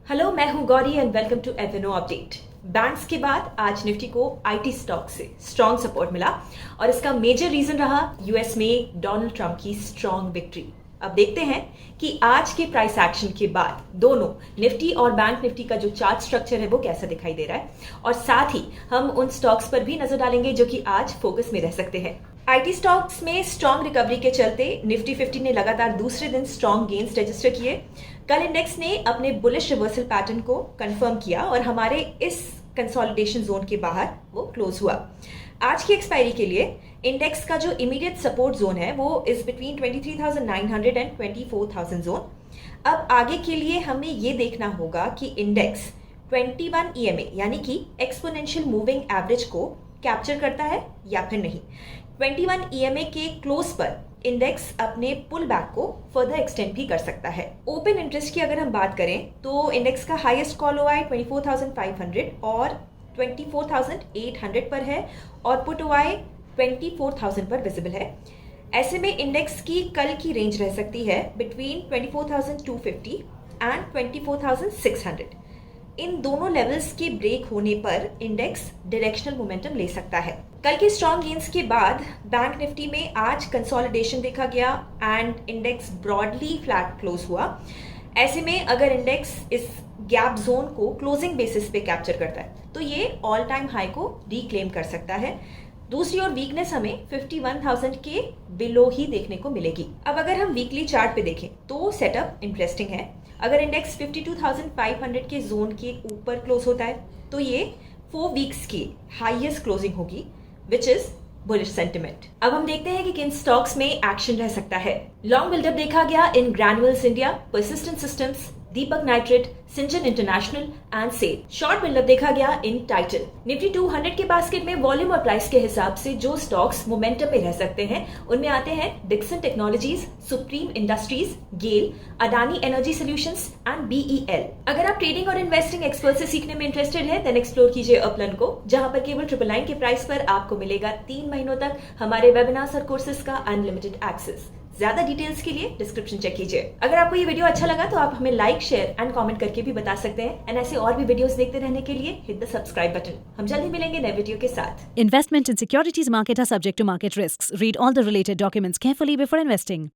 Hello, मैं हूं Gauri and welcome to FNO update. Banks के बाद आज निफ्टी को आईटी स्टॉक से स्ट्रॉन्ग सपोर्ट मिला और इसका मेजर रीजन रहा यूएस में डोनाल्ड ट्रंप की स्ट्रॉन्ग विक्ट्री। अब देखते हैं कि आज के प्राइस एक्शन के बाद दोनों निफ्टी और बैंक निफ्टी का जो चार्ट स्ट्रक्चर है वो कैसा दिखाई दे रहा है, और साथ ही हम उन स्टॉक्स पर भी नजर डालेंगे जो कि आज फोकस में रह सकते हैं। आईटी स्टॉक्स में स्ट्रॉन्ग रिकवरी के चलते निफ्टी 50 ने लगातार दूसरे दिन स्ट्रॉन्ग गेन्स रजिस्टर किए। कल इंडेक्स ने अपने बुलिश रिवर्सल पैटर्न को कंफर्म किया और हमारे इस कंसोलिडेशन जोन के बाहर वो क्लोज हुआ। आज की एक्सपायरी के लिए इंडेक्स का जो इमीडिएट सपोर्ट जोन है वो इज बिटवीन 23,900 एंड 24,000 जोन। अब आगे के लिए हमें ये देखना होगा कि इंडेक्स 21 ईएमए यानी कि एक्सपोनेंशियल मूविंग एवरेज को कैप्चर करता है या फिर नहीं। 21 ईएमए के क्लोज पर इंडेक्स अपने पुल बैक को फर्दर एक्सटेंड भी कर सकता है। ओपन इंटरेस्ट की अगर हम बात करें तो इंडेक्स का हाईएस्ट कॉल ओआई 24,500 और 24,800 पर है और पुट ओआई 24,000 पर विजिबल है। ऐसे में इंडेक्स की कल की रेंज रह सकती है बिटवीन 24,250 एंड 24,600। इन दोनों लेवल्स के ब्रेक होने पर इंडेक्स डायरेक्शनल मोमेंटम ले सकता है। कल के स्ट्रॉन्ग गेन्स के बाद बैंक निफ्टी में आज कंसोलिडेशन देखा गया and index broadly flat close हुआ। ऐसे में अगर इंडेक्स इस गैप जोन को क्लोजिंग बेसिस पे कैप्चर करता है तो ये ऑल टाइम हाई को रिक्लेम कर सकता है। दूसरी ओर वीकनेस हमें 51,000 के बिलो ही देखने को मिलेगी। अब अगर हम वीकली चार्ट पे देखें तो सेटअप इंटरेस्टिंग है। अगर इंडेक्स 52,500 के जोन के ऊपर क्लोज होता है तो ये 4 वीक्स की हाईएस्ट क्लोजिंग होगी, विच इज बुलिश सेंटिमेंट। अब हम देखते हैं कि किन स्टॉक्स में एक्शन रह सकता है। लॉन्ग बिल्डअप देखा गया in granules India, persistent systems, Deepak nitrite, Syngene international and SAIL. Short buildup देखा गया इन टाइटन। निफ्टी 200 के बास्केट में वॉल्यूम और प्राइस के हिसाब से जो स्टॉक्स मोमेंटम में रह सकते हैं उनमें आते हैं Dixon technologies, supreme industries, GAIL, Adani energy solutions and BEL. अगर आप ट्रेडिंग और इन्वेस्टिंग एक्सपर्ट से सीखने में इंटरेस्टेड हैं देन एक्सप्लोर कीजिए अपलन को, जहां पर केवल 999 के प्राइस पर आपको मिलेगा 3 महीनों तक हमारे वेबिनार्स और कोर्सेज का अनलिमिटेड एक्सेस। ज्यादा डिटेल्स के लिए डिस्क्रिप्शन चेक कीजिए। अगर आपको ये वीडियो अच्छा लगा तो आप हमें लाइक, शेयर एंड कमेंट करके भी बता सकते हैं। एंड ऐसे और भी वीडियोस देखते रहने के लिए हिट द सब्सक्राइब बटन। हम जल्द ही मिलेंगे नए वीडियो के साथ। Investment in securities market are subject to market risks. Read all the related documents carefully before investing.